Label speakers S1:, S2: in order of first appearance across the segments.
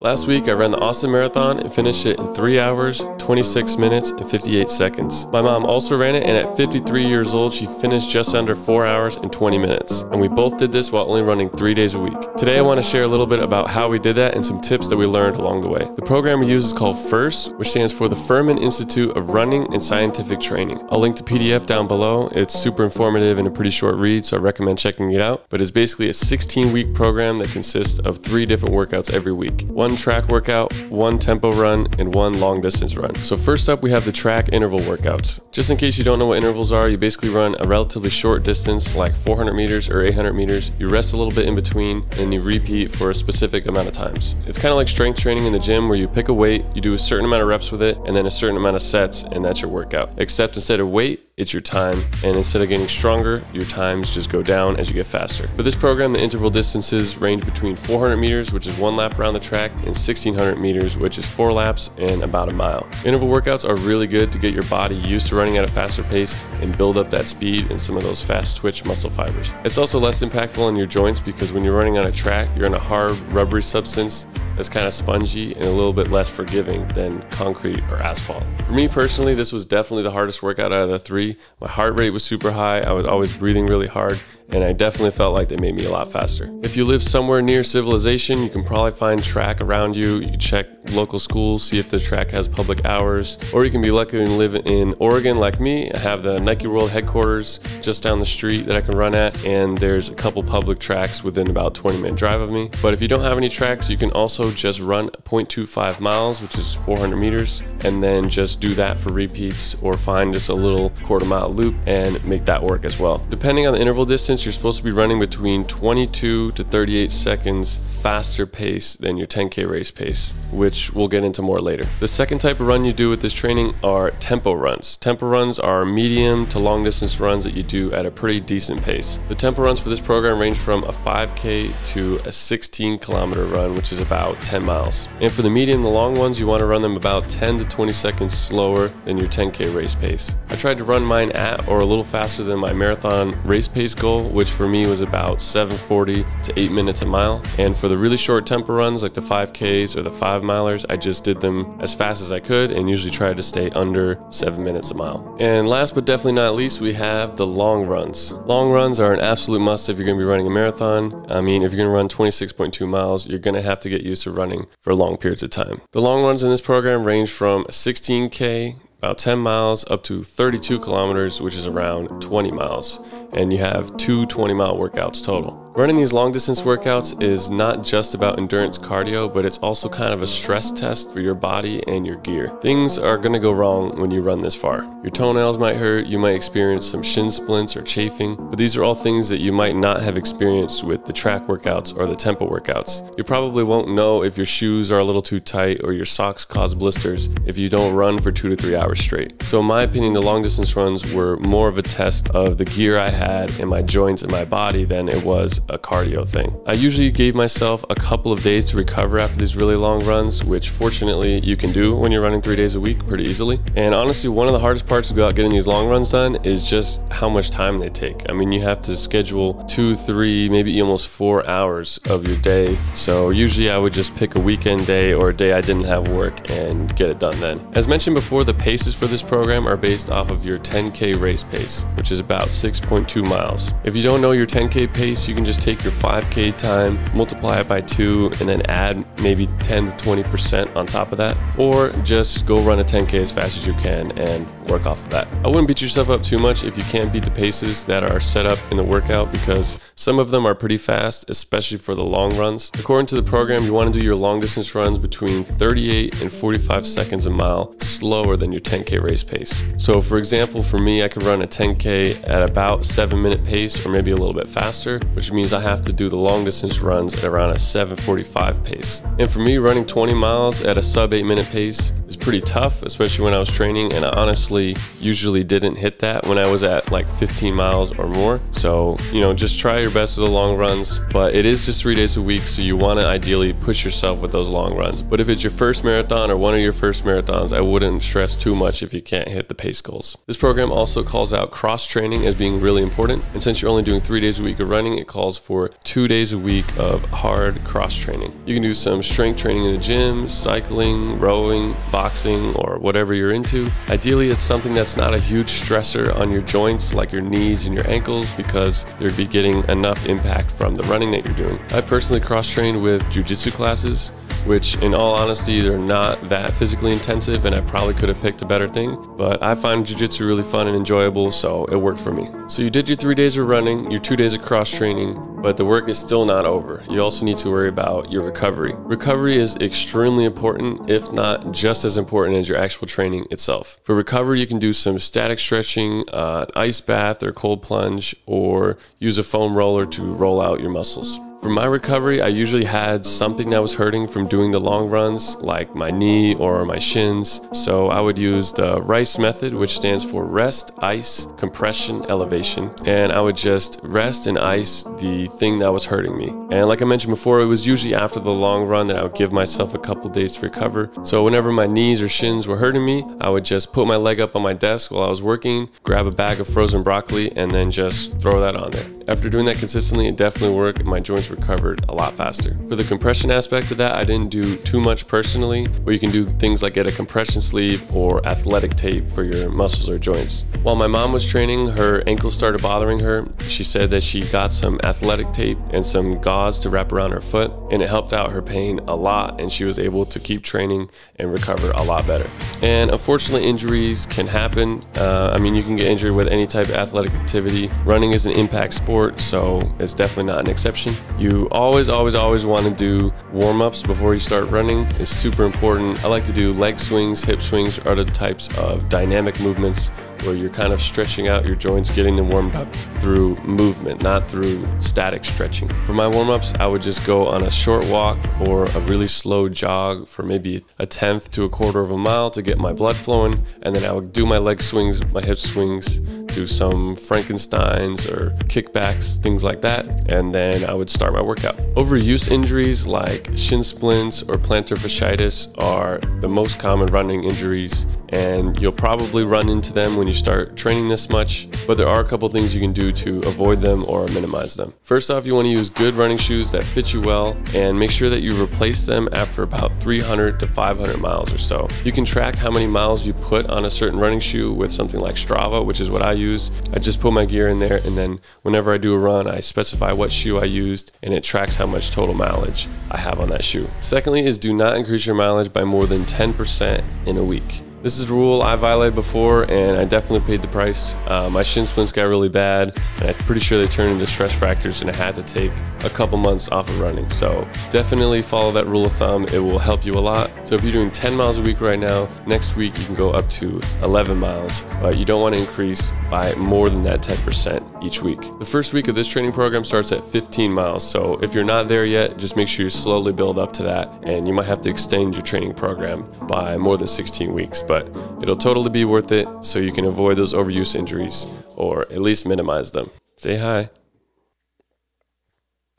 S1: Last week, I ran the Austin Marathon and finished it in 3 hours, 26 minutes, and 58 seconds. My mom also ran it, and at 53 years old, she finished just under 4 hours and 20 minutes. And we both did this while only running 3 days a week. Today, I want to share a little bit about how we did that and some tips that we learned along the way. The program we use is called FIRST, which stands for the Furman Institute of Running and Scientific Training. I'll link the PDF down below. It's super informative and a pretty short read, so I recommend checking it out. But it's basically a 16-week program that consists of 3 different workouts every week. One track workout, 1 tempo run, and 1 long distance run. So first up, we have the track interval workouts. Just in case you don't know what intervals are, you basically run a relatively short distance like 400 meters or 800 meters. You rest a little bit in between and you repeat for a specific amount of times. It's kind of like strength training in the gym where you pick a weight, you do a certain amount of reps with it, and then a certain amount of sets, and that's your workout. Except instead of weight, it's your time, and instead of getting stronger, your times just go down as you get faster. For this program, the interval distances range between 400 meters, which is 1 lap around the track, and 1600 meters, which is 4 laps and about a mile. Interval workouts are really good to get your body used to running at a faster pace and build up that speed and some of those fast twitch muscle fibers. It's also less impactful on your joints because when you're running on a track, you're in a hard, rubbery substance that's kind of spongy and a little bit less forgiving than concrete or asphalt. For me personally, this was definitely the hardest workout out of the 3. My heart rate was super high, I was always breathing really hard, and I definitely felt like they made me a lot faster. If you live somewhere near civilization, you can probably find track around you. You can check local schools, see if the track has public hours, or you can be lucky and live in Oregon like me. I have the Nike World headquarters just down the street that I can run at, and there's a couple public tracks within about 20-minute drive of me. But if you don't have any tracks, you can also just run 0.25 miles, which is 400 meters, and then just do that for repeats, or find just a little quarter-mile loop and make that work as well. Depending on the interval distance, you're supposed to be running between 22 to 38 seconds faster pace than your 10K race pace, which we'll get into more later. The second type of run you do with this training are tempo runs. Tempo runs are medium to long distance runs that you do at a pretty decent pace. The tempo runs for this program range from a 5K to a 16-kilometer run, which is about 10 miles. And for the medium to long ones, you want to run them about 10 to 20 seconds slower than your 10K race pace. I tried to run mine at or a little faster than my marathon race pace goal, which for me was about 7:40 to 8 minutes a mile. And for the really short tempo runs like the 5Ks or the 5 milers, I just did them as fast as I could and usually tried to stay under 7 minutes a mile. And last but definitely not least, we have the long runs. Long runs are an absolute must if you're going to be running a marathon. I mean, if you're going to run 26.2 miles, you're going to have to get used to running for long periods of time. The long runs in this program range from 16K, about 10 miles, up to 32 kilometers, which is around 20 miles. And you have 2 20-mile workouts total. Running these long distance workouts is not just about endurance cardio, but it's also kind of a stress test for your body and your gear. Things are going to go wrong when you run this far. Your toenails might hurt, you might experience some shin splints or chafing, but these are all things that you might not have experienced with the track workouts or the tempo workouts. You probably won't know if your shoes are a little too tight or your socks cause blisters if you don't run for 2 to 3 hours straight. So in my opinion, the long distance runs were more of a test of the gear I had in my joints and my body than it was a cardio thing. I usually gave myself a couple of days to recover after these really long runs, which fortunately you can do when you're running 3 days a week pretty easily. And honestly, one of the hardest parts about getting these long runs done is just how much time they take. I mean, you have to schedule 2, 3, maybe almost 4 hours of your day. So usually I would just pick a weekend day or a day I didn't have work and get it done then. As mentioned before, the paces for this program are based off of your 10K race pace, which is about 6.2 miles. If you don't know your 10K pace, you can just take your 5K time, multiply it by 2, and then add maybe 10 to 20% on top of that, or just go run a 10K as fast as you can and work off of that. I wouldn't beat yourself up too much if you can't beat the paces that are set up in the workout, because some of them are pretty fast, especially for the long runs. According to the program, you want to do your long distance runs between 38 and 45 seconds a mile slower than your 10K race pace. So for example, for me, I could run a 10K at about 7-minute pace or maybe a little bit faster, which means I have to do the long distance runs at around a 7:45 pace. And for me, running 20 miles at a sub 8-minute pace is pretty tough, especially when I was training, and I honestly actually usually didn't hit that when I was at like 15 miles or more. So, you know, just try your best with the long runs, but it is just 3 days a week, so you want to ideally push yourself with those long runs. But if it's your first marathon or one of your first marathons, I wouldn't stress too much if you can't hit the pace goals. This program also calls out cross training as being really important, and since you're only doing 3 days a week of running, it calls for 2 days a week of hard cross training. You can do some strength training in the gym, cycling, rowing, boxing, or whatever you're into. Ideally, it's something that's not a huge stressor on your joints like your knees and your ankles, because they'd be getting enough impact from the running that you're doing. I personally cross-trained with jiu-jitsu classes, which in all honesty, they're not that physically intensive, and I probably could have picked a better thing, but I find jiu-jitsu really fun and enjoyable, so it worked for me. So you did your 3 days of running, your 2 days of cross-training, but the work is still not over. You also need to worry about your recovery. Recovery is extremely important, if not just as important as your actual training itself. For recovery, you can do some static stretching, an ice bath or cold plunge, or use a foam roller to roll out your muscles. For my recovery, I usually had something that was hurting from doing the long runs, like my knee or my shins. So I would use the RICE method, which stands for rest, ice, compression, elevation. And I would just rest and ice the thing that was hurting me. And like I mentioned before, it was usually after the long run that I would give myself a couple days to recover. So whenever my knees or shins were hurting me, I would just put my leg up on my desk while I was working, grab a bag of frozen broccoli, and then just throw that on there. After doing that consistently, it definitely worked, and my joints recovered a lot faster. For the compression aspect of that, I didn't do too much personally, but you can do things like get a compression sleeve or athletic tape for your muscles or joints. While my mom was training, her ankles started bothering her. She said that she got some athletic tape and some gauze to wrap around her foot, and it helped out her pain a lot, and she was able to keep training and recover a lot better. And unfortunately, injuries can happen. I mean, you can get injured with any type of athletic activity. Running is an impact sport, so it's definitely not an exception. You always want to do warm-ups before you start running. It's super important. I like to do leg swings, hip swings, or other types of dynamic movements where you're kind of stretching out your joints, getting them warmed up through movement, not through static stretching. For my warm-ups, I would just go on a short walk or a really slow jog for maybe a tenth to a quarter of a mile to get my blood flowing, and then I would do my leg swings, my hip swings, do some Frankensteins or kickbacks, things like that, and then I would start my workout. Overuse injuries like shin splints or plantar fasciitis are the most common running injuries, and you'll probably run into them when you start training this much, but there are a couple things you can do to avoid them or minimize them. First off, you want to use good running shoes that fit you well, and make sure that you replace them after about 300 to 500 miles or so. You can track how many miles you put on a certain running shoe with something like Strava, which is what I use. I just put my gear in there, and then whenever I do a run, I specify what shoe I used, and it tracks how much total mileage I have on that shoe. Secondly is do not increase your mileage by more than 10% in a week. This is a rule I violated before, and I definitely paid the price. My shin splints got really bad, and I'm pretty sure they turned into stress fractures, and I had to take a couple months off of running. So definitely follow that rule of thumb. It will help you a lot. So if you're doing 10 miles a week right now, next week you can go up to 11 miles, but you don't want to increase by more than that 10% each week. The first week of this training program starts at 15 miles. So if you're not there yet, just make sure you slowly build up to that, and you might have to extend your training program by more than 16 weeks. But it'll totally be worth it, so you can avoid those overuse injuries or at least minimize them. Say hi.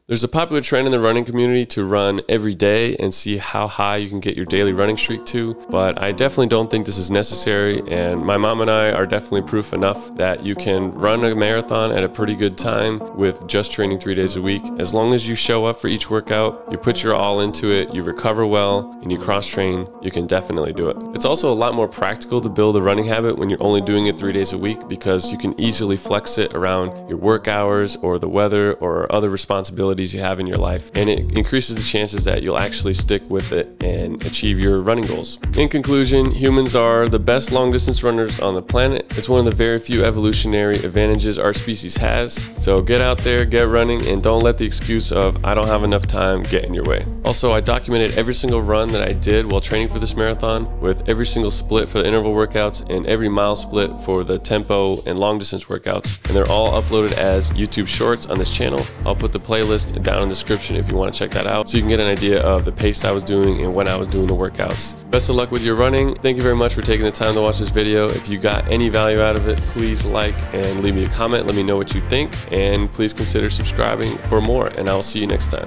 S1: There's a popular trend in the running community to run every day and see how high you can get your daily running streak to, but I definitely don't think this is necessary, and my mom and I are definitely proof enough that you can run a marathon at a pretty good time with just training 3 days a week. As long as you show up for each workout, you put your all into it, you recover well, and you cross-train, you can definitely do it. It's also a lot more practical to build a running habit when you're only doing it 3 days a week, because you can easily flex it around your work hours or the weather or other responsibilities you have in your life, and it increases the chances that you'll actually stick with it and achieve your running goals. In conclusion, humans are the best long distance runners on the planet. It's one of the very few evolutionary advantages our species has. So get out there, get running, and don't let the excuse of "I don't have enough time" get in your way. Also, I documented every single run that I did while training for this marathon, with every single split for the interval workouts and every mile split for the tempo and long distance workouts, and they're all uploaded as YouTube shorts on this channel. I'll put the playlist playlist down in the description if you want to check that out, so you can get an idea of the pace I was doing and when I was doing the workouts. Best of luck with your running. Thank you very much for taking the time to watch this video. If you got any value out of it, please like and leave me a comment. Let me know what you think, and please consider subscribing for more, and I'll see you next time.